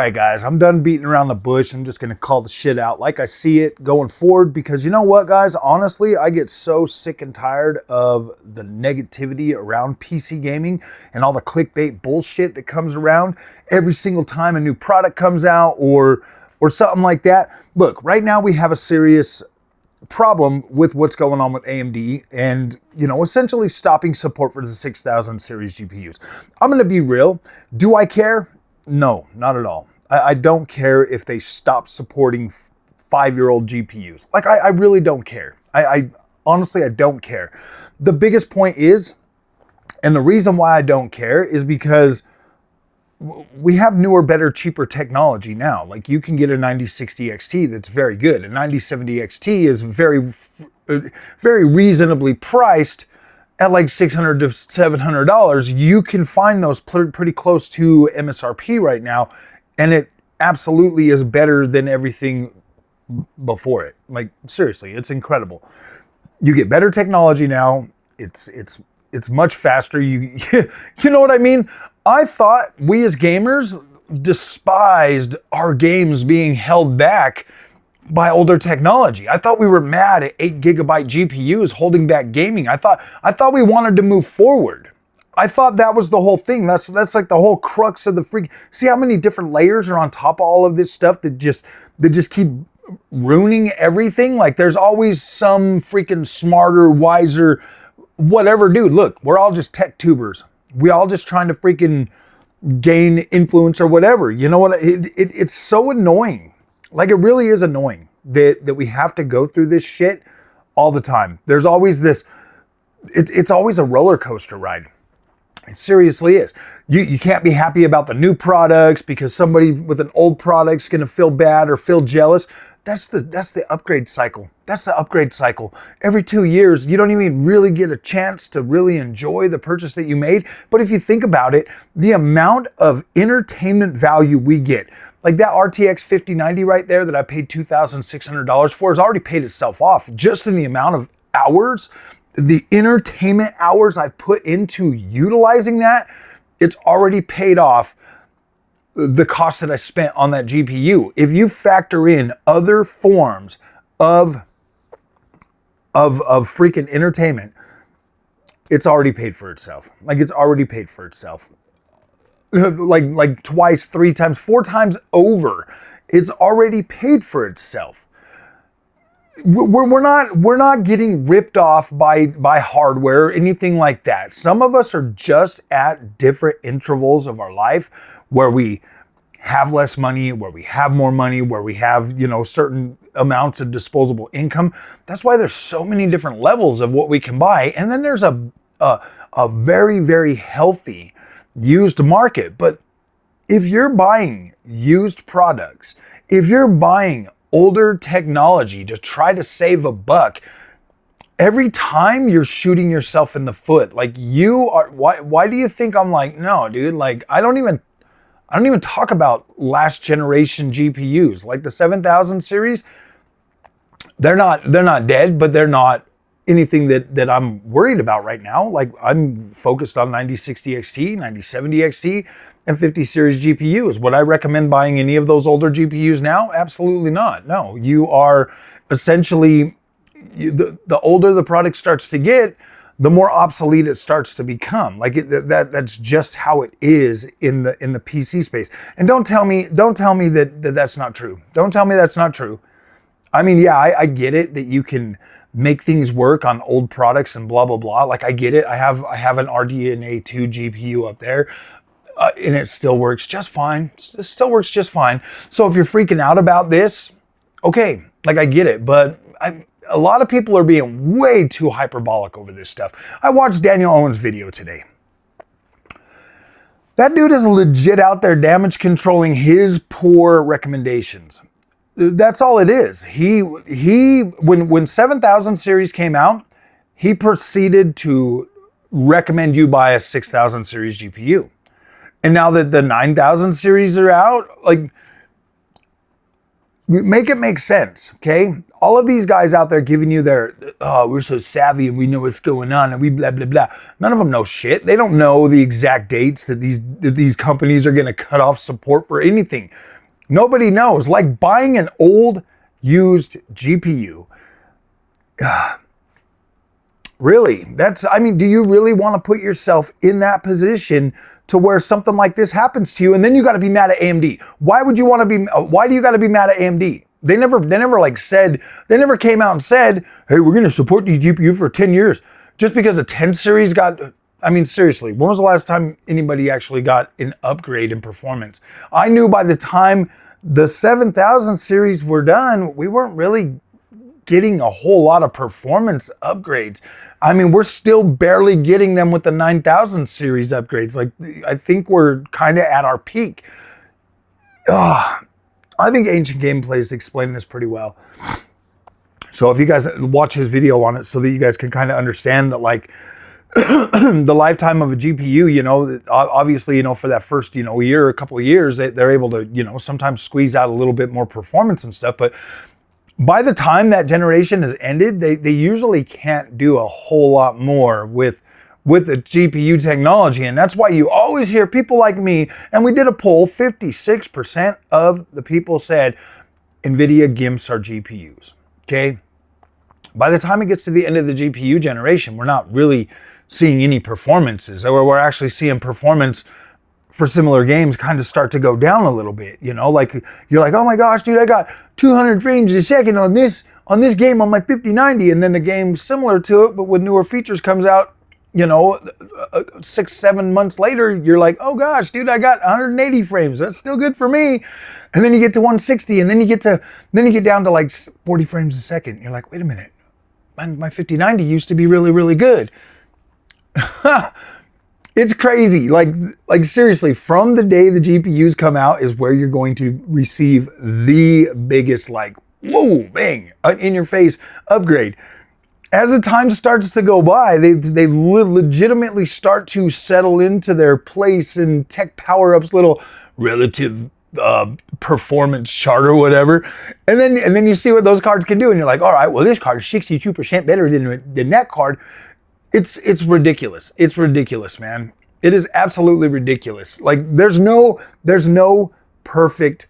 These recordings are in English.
right, guys, I'm done beating around the bush. I'm just going to call the shit out like I see it going forward, because you know what, guys? Honestly, I get so sick and tired of the negativity around PC gaming and all the clickbait bullshit that comes around every single time a new product comes out or something like that. Look, right now we have a serious problem with what's going on with AMD and, essentially stopping support for the 6000 series GPUs. I'm going to be real. Do I care? No, not at all. I don't care if they stop supporting 5-year-old GPUs. Like, I really don't care. I honestly, I don't care. The biggest point is, and the reason why I don't care is because we have newer, better, cheaper technology now. Like, you can get a 9060 XT that's very good. A 9070 XT is very, very reasonably priced at like $600 to $700. You can find those pretty close to MSRP right now, and it absolutely is better than everything before it. Like, seriously, it's incredible. You get better technology now. It's much faster. You know what I mean? I thought we as gamers despised our games being held back by older technology. I thought we were mad at 8 gigabyte GPUs holding back gaming. I thought we wanted to move forward. I thought that was the whole thing. That's like the whole crux of the freak. See how many different layers are on top of all of this stuff that just keep ruining everything? Like, there's always some freaking smarter, wiser, whatever dude. Look, we're all just tech tubers. We all just trying to freaking gain influence or whatever. You know what? It's so annoying. Like, it really is annoying that we have to go through this shit all the time. There's always this, it's always a roller coaster ride. It seriously is. You can't be happy about the new products because somebody with an old product's gonna feel bad or feel jealous. That's the upgrade cycle. That's the upgrade cycle. Every 2 years, you don't even really get a chance to really enjoy the purchase that you made. But if you think about it, the amount of entertainment value we get, like that RTX 5090 right there that I paid $2,600 for, has already paid itself off just in the amount of hours, the entertainment hours I've put into utilizing that. It's already paid off the cost that I spent on that GPU. If you factor in other forms of freaking entertainment, it's already paid for itself. Like, it's already paid for itself. Like twice, 3 times, 4 times over. It's already paid for itself. We're not getting ripped off by hardware or anything like that. Some of us are just at different intervals of our life where we have less money, where we have more money, where we have, certain amounts of disposable income. That's why there's so many different levels of what we can buy. And then there's a very, very healthy used market. But if you're buying used products, if you're buying older technology to try to save a buck, every time you're shooting yourself in the foot. Like, you are, why do you think I'm like, no, dude, like, I don't even talk about last generation GPUs. Like the 7000 series, they're not dead, but they're not anything that I'm worried about right now. Like, I'm focused on 9060 XT, 9070 XT, and 50 series GPUs. Would I recommend buying any of those older GPUs now? Absolutely not. No, you are essentially, the older the product starts to get, the more obsolete it starts to become. Like, that's just how it is in the PC space. And don't tell me that that's not true. Don't tell me that's not true. I mean, yeah, I get it that you can make things work on old products and blah, blah, blah. Like, I get it. I have an RDNA 2 GPU up there, and it still works just fine. It still works just fine. So if you're freaking out about this, okay, like, I get it. But a lot of people are being way too hyperbolic over this stuff. I watched Daniel Owen's video today. That dude is legit out there damage controlling his poor recommendations. That's all it is. When 7000 series came out, he proceeded to recommend you buy a 6000 series GPU. And now that the 9000 series are out, like, make it make sense, okay? All of these guys out there giving you their, oh, we're so savvy and we know what's going on and we blah, blah, blah. None of them know shit. They don't know the exact dates that these companies are going to cut off support for anything. Nobody knows. Like buying an old used GPU. Really? I mean, do you really want to put yourself in that position to where something like this happens to you, and then you got to be mad at AMD? Why do you got to be mad at AMD? They never came out and said, hey, we're going to support these GPU for 10 years. Just because a 10 series I mean, seriously, when was the last time anybody actually got an upgrade in performance? I knew by the time the 7000 series were done, we weren't really getting a whole lot of performance upgrades. I mean, we're still barely getting them with the 9000 series upgrades. Like, I think we're kind of at our peak. I think Ancient Gameplays explained this pretty well. So if you guys watch his video on it so that you guys can kind of understand that, like, the lifetime of a GPU, you know, obviously, you know, for that first, you know, year, a couple of years, they're able to, you know, sometimes squeeze out a little bit more performance and stuff. But by the time that generation has ended, they usually can't do a whole lot more with the GPU technology. And that's why you always hear people like me, and we did a poll, 56% of the people said NVIDIA GameSir GPUs, okay? By the time it gets to the end of the GPU generation, we're not really seeing any performances, or we're actually seeing performance for similar games kind of start to go down a little bit, you know? Like, you're like, oh my gosh, dude, I got 200 frames a second on this game on my 5090, and then the game similar to it, but with newer features comes out, you know, 6-7 months later, you're like, oh gosh, dude, I got 180 frames. That's still good for me. And then you get to 160, and then you get down to like 40 frames a second. You're like, wait a minute, my 5090 used to be really, really good. It's crazy. Like seriously, from the day the GPUs come out is where you're going to receive the biggest, like, whoa, bang, in your face upgrade. As the time starts to go by, they legitimately start to settle into their place in Tech Power Up's little relative performance chart or whatever. And then you see what those cards can do, and you're like, all right, well, this card is 62% better than that card. It's ridiculous. It's ridiculous, man. It is absolutely ridiculous. Like, there's no perfect.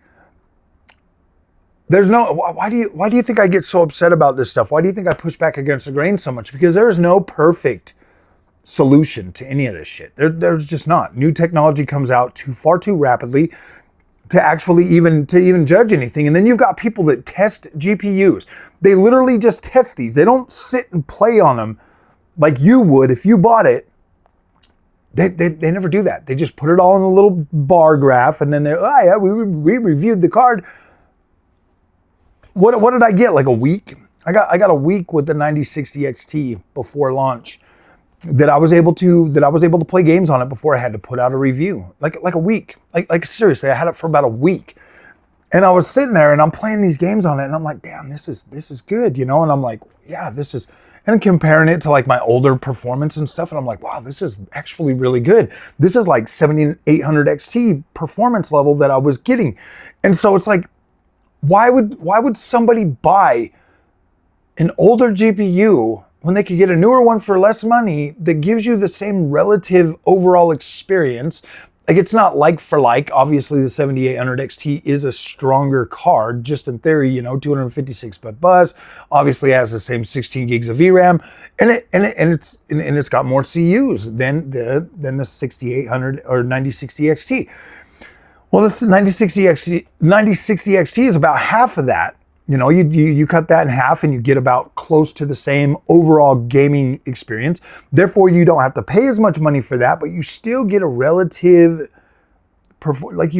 Why do you think I get so upset about this stuff? Why do you think I push back against the grain so much? Because there is no perfect solution to any of this shit. There's just not. New technology comes out far too rapidly to actually even judge anything. And then you've got people that test GPUs. They literally just test these. They don't sit and play on them like you would if you bought it. They never do that. They just put it all in a little bar graph, and then they're, oh yeah, we reviewed the card. What did I get? Like a week? I got a week with the 9060 XT before launch that I was able to play games on it before I had to put out a review. Like a week. Like seriously, I had it for about a week. And I was sitting there and I'm playing these games on it, and I'm like, damn, this is good, you know? And I'm like, yeah, this is, and comparing it to like my older performance and stuff, and I'm like, wow, this is actually really good. This is like 7800 XT performance level that I was getting. And so it's like, why would somebody buy an older GPU when they could get a newer one for less money that gives you the same relative overall experience? Like, it's not like for like. Obviously, the 7800 XT is a stronger card, just in theory, you know, 256-bit bus. Obviously, has the same 16 gigs of VRAM, and it's got more CUs than the 6800 or 9060 XT. Well, this 9060 XT is about half of that. You know, you cut that in half and you get about close to the same overall gaming experience. Therefore, you don't have to pay as much money for that, but you still get you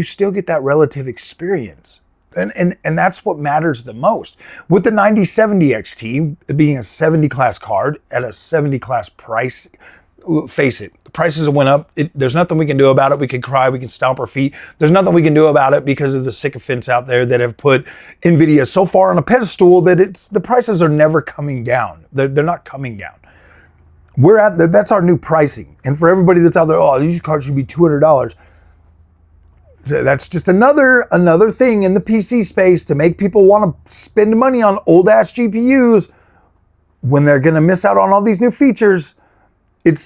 still get that relative experience. And that's what matters the most. With the 9070 XT being a 70 class card at a 70 class price, face it, the prices went up. There's nothing we can do about it. We can cry, we can stomp our feet. There's nothing we can do about it because of the sycophants out there that have put NVIDIA so far on a pedestal that the prices are never coming down. They're not coming down. That's our new pricing. And for everybody that's out there, oh, these cards should be $200. That's just another thing in the PC space to make people want to spend money on old ass GPUs when they're going to miss out on all these new features.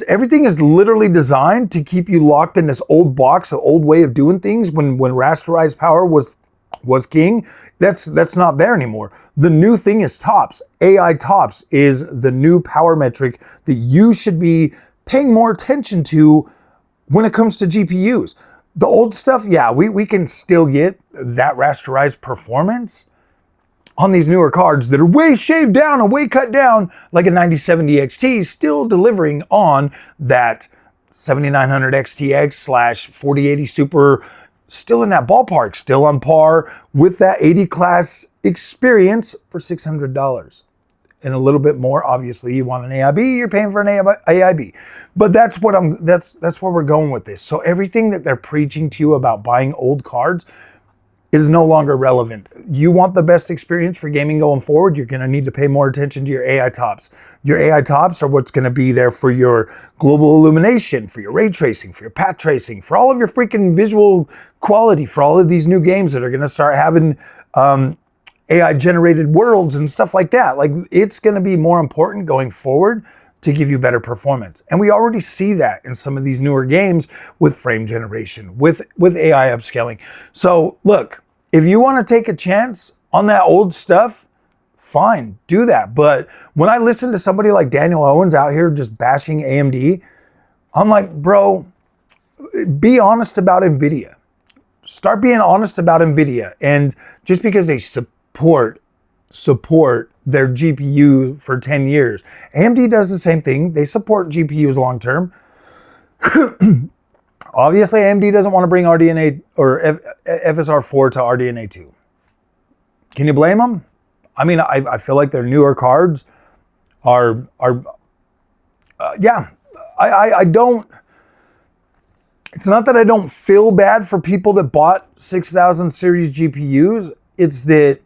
Everything is literally designed to keep you locked in this old box, an old way of doing things when rasterized power was was king. That's not there anymore. The new thing is TOPS. AI TOPS is the new power metric that you should be paying more attention to when it comes to GPUs. The old stuff, yeah, we can still get that rasterized performance on these newer cards that are way shaved down and way cut down, like a 9070 XT, still delivering on that 7900 XTX / 4080 Super, still in that ballpark, still on par with that 80 class experience for $600. And a little bit more, obviously, you want an AIB, you're paying for an AIB. But that's where we're going with this. So everything that they're preaching to you about buying old cards is no longer relevant. You want the best experience for gaming going forward, you're gonna need to pay more attention to your AI TOPS. Your AI TOPS are what's gonna be there for your global illumination, for your ray tracing, for your path tracing, for all of your freaking visual quality, for all of these new games that are gonna start having AI generated worlds and stuff like that. Like, it's gonna be more important going forward to give you better performance. And we already see that in some of these newer games with frame generation, with AI upscaling. So look, if you want to take a chance on that old stuff, fine, do that. But when I listen to somebody like Daniel Owens out here just bashing AMD, I'm like, bro, be honest about NVIDIA. Start being honest about NVIDIA. And just because they support their GPU for 10 years. AMD does the same thing. They support GPUs long term. Obviously, AMD doesn't want to bring RDNA or FSR4 to RDNA 2. Can you blame them? I mean, I feel like their newer cards are yeah. I don't. It's not that I don't feel bad for people that bought 6000 series GPUs. It's that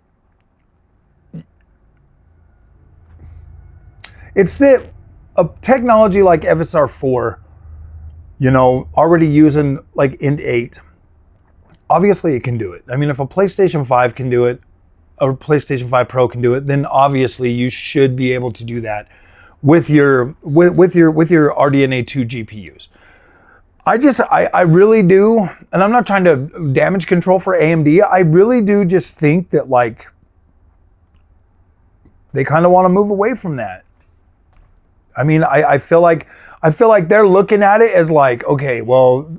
a technology like FSR4, you know, already using like Int 8, obviously it can do it. I mean, if a PlayStation 5 can do it, or PlayStation 5 Pro can do it, then obviously you should be able to do that with your RDNA 2 GPUs. I really do, and I'm not trying to damage control for AMD. I really do just think that, like, they kind of want to move away from that. I mean, I feel like they're looking at it as like, okay, well,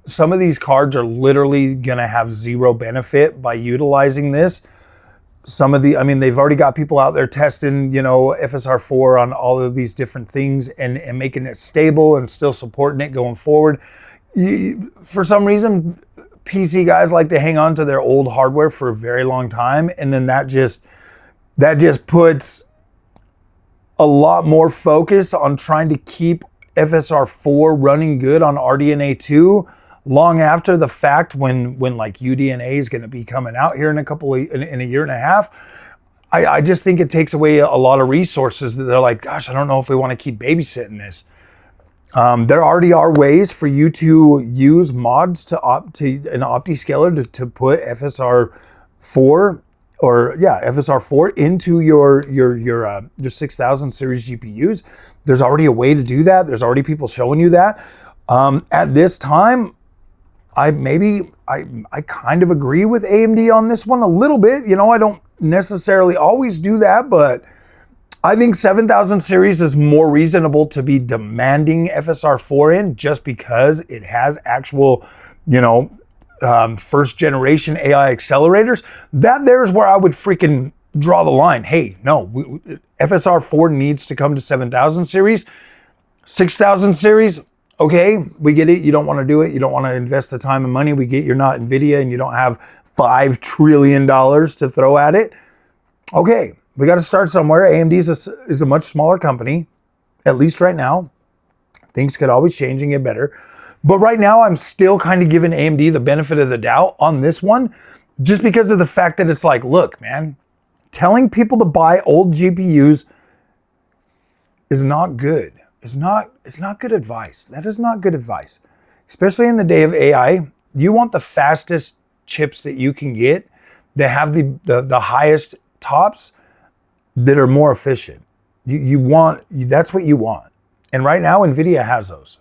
some of these cards are literally gonna have zero benefit by utilizing this. I mean, they've already got people out there testing, you know, FSR4 on all of these different things and making it stable and still supporting it going forward. For some reason, PC guys like to hang on to their old hardware for a very long time, and then that just puts a lot more focus on trying to keep FSR4 running good on RDNA 2 long after the fact, when like UDNA is going to be coming out here in a year and a half. I just think it takes away a lot of resources that they're like, gosh, I don't know if we want to keep babysitting this. There already are ways for you to use mods to an OptiScaler to put FSR4 into your 6000 series GPUs. There's already a way to do that. There's already people showing you that. At this time, I kind of agree with AMD on this one a little bit. You know, I don't necessarily always do that, but I think 7000 series is more reasonable to be demanding FSR4 in, just because it has actual, you know, first generation AI accelerators. There's where I would freaking draw the line. Hey, no, FSR4 needs to come to 7000 series. 6000 series, okay, we get it. You don't want to do it. You don't want to invest the time and money. We get you're not NVIDIA and you don't have $5 trillion to throw at it. Okay, we got to start somewhere. AMD is a much smaller company, at least right now. Things could always change and get better. But right now, I'm still kind of giving AMD the benefit of the doubt on this one, just because of the fact that it's like, look, man, telling people to buy old GPUs is not good. It's not good advice. That is not good advice. Especially in the day of AI, you want the fastest chips that you can get that have the highest tops that are more efficient. That's what you want. And right now, NVIDIA has those.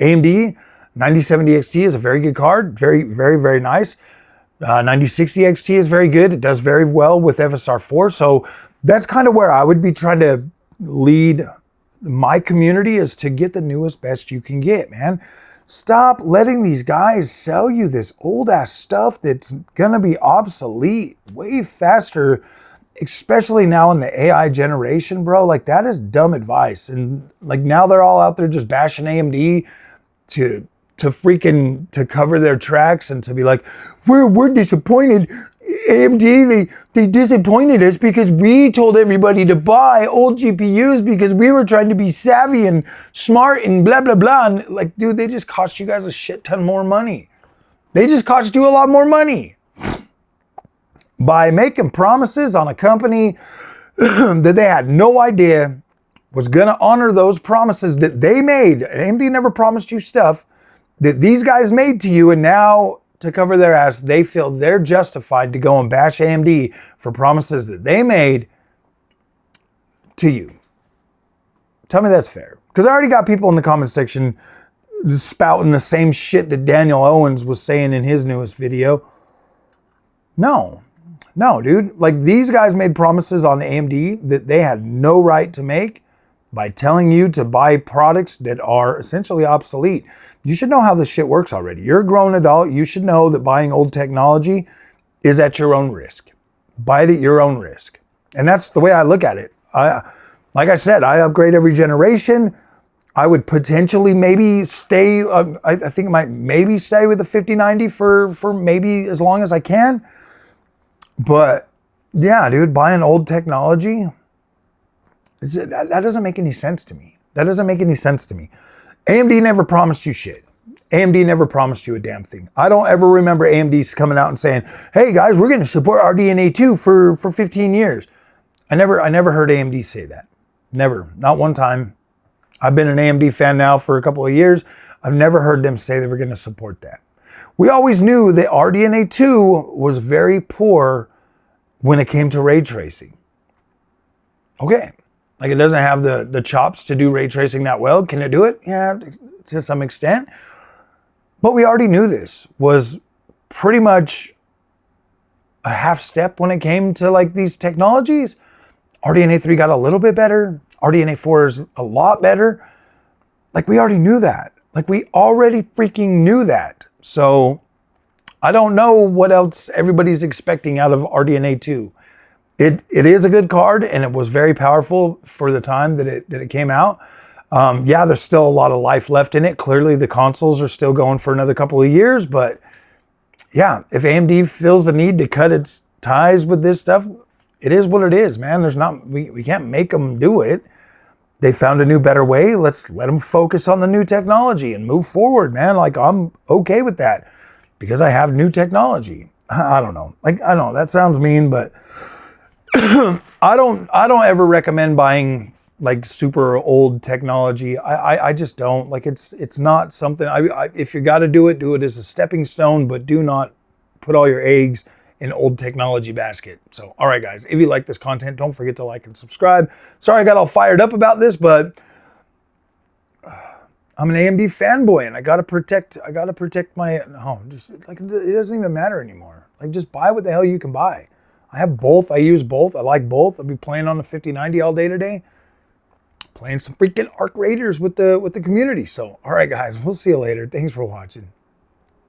AMD 9070 XT is a very good card, very, very, very nice. 9060 XT is very good. It does very well with FSR4. So that's kind of where I would be trying to lead my community, is to get the newest, best you can get, man. Stop letting these guys sell you this old ass stuff that's gonna be obsolete way faster, especially now in the AI generation, bro. Like, that is dumb advice. And like, now they're all out there just bashing AMD to cover their tracks and to be like, we're disappointed. AMD, they disappointed us because we told everybody to buy old GPUs because we were trying to be savvy and smart and blah, blah, blah. And like, dude, they just cost you guys a shit ton more money. They just cost you a lot more money by making promises on a company that they had no idea was going to honor those promises that they made. AMD never promised you stuff that these guys made to you, and now to cover their ass, they feel they're justified to go and bash AMD for promises that they made to you. Tell me that's fair. Because I already got people in the comment section spouting the same shit that Daniel Owens was saying in his newest video. No, dude. Like, these guys made promises on AMD that they had no right to make by telling you to buy products that are essentially obsolete. You should know how this shit works already. You're a grown adult. You should know that buying old technology is at your own risk. Buy it at your own risk. And that's the way I look at it. Like I said, I upgrade every generation. I would potentially maybe stay, I think I might maybe stay with the 5090 for maybe as long as I can. But yeah, dude, buying old technology, that doesn't make any sense to me. That doesn't make any sense to me. AMD never promised you shit. AMD never promised you a damn thing. I don't ever remember AMD coming out and saying, hey guys, we're going to support RDNA 2 for 15 years. I never heard AMD say that. Never. Not one time. I've been an AMD fan now for a couple of years. I've never heard them say they were going to support that. We always knew that RDNA 2 was very poor when it came to ray tracing. Okay. Like, it doesn't have the chops to do ray tracing that well. Can it do it? Yeah, to some extent. But we already knew this was pretty much a half step when it came to like these technologies. RDNA 3 got a little bit better. RDNA 4 is a lot better. Like, we already knew that. Like, we already freaking knew that. So I don't know what else everybody's expecting out of RDNA 2. It is a good card, and it was very powerful for the time that it came out. Yeah, there's still a lot of life left in it. Clearly, the consoles are still going for another couple of years. But yeah, if AMD feels the need to cut its ties with this stuff, it is what it is, man. We can't make them do it. They found a new, better way. Let's let them focus on the new technology and move forward, man. Like, I'm okay with that because I have new technology. I don't know. Like, I don't know. That sounds mean, but I don't ever recommend buying like super old technology. I just don't. Like, it's not something, if you got to do it as a stepping stone, but do not put all your eggs in old technology basket. So, all right, guys, if you like this content, don't forget to like and subscribe. Sorry I got all fired up about this, but I'm an AMD fanboy and I gotta protect my home. Just like, it doesn't even matter anymore. Like, just buy what the hell you can buy. I have both. I use both. I like both. I'll be playing on the 5090 all day today. Playing some freaking Arc Raiders with the community. So, all right, guys, we'll see you later. Thanks for watching.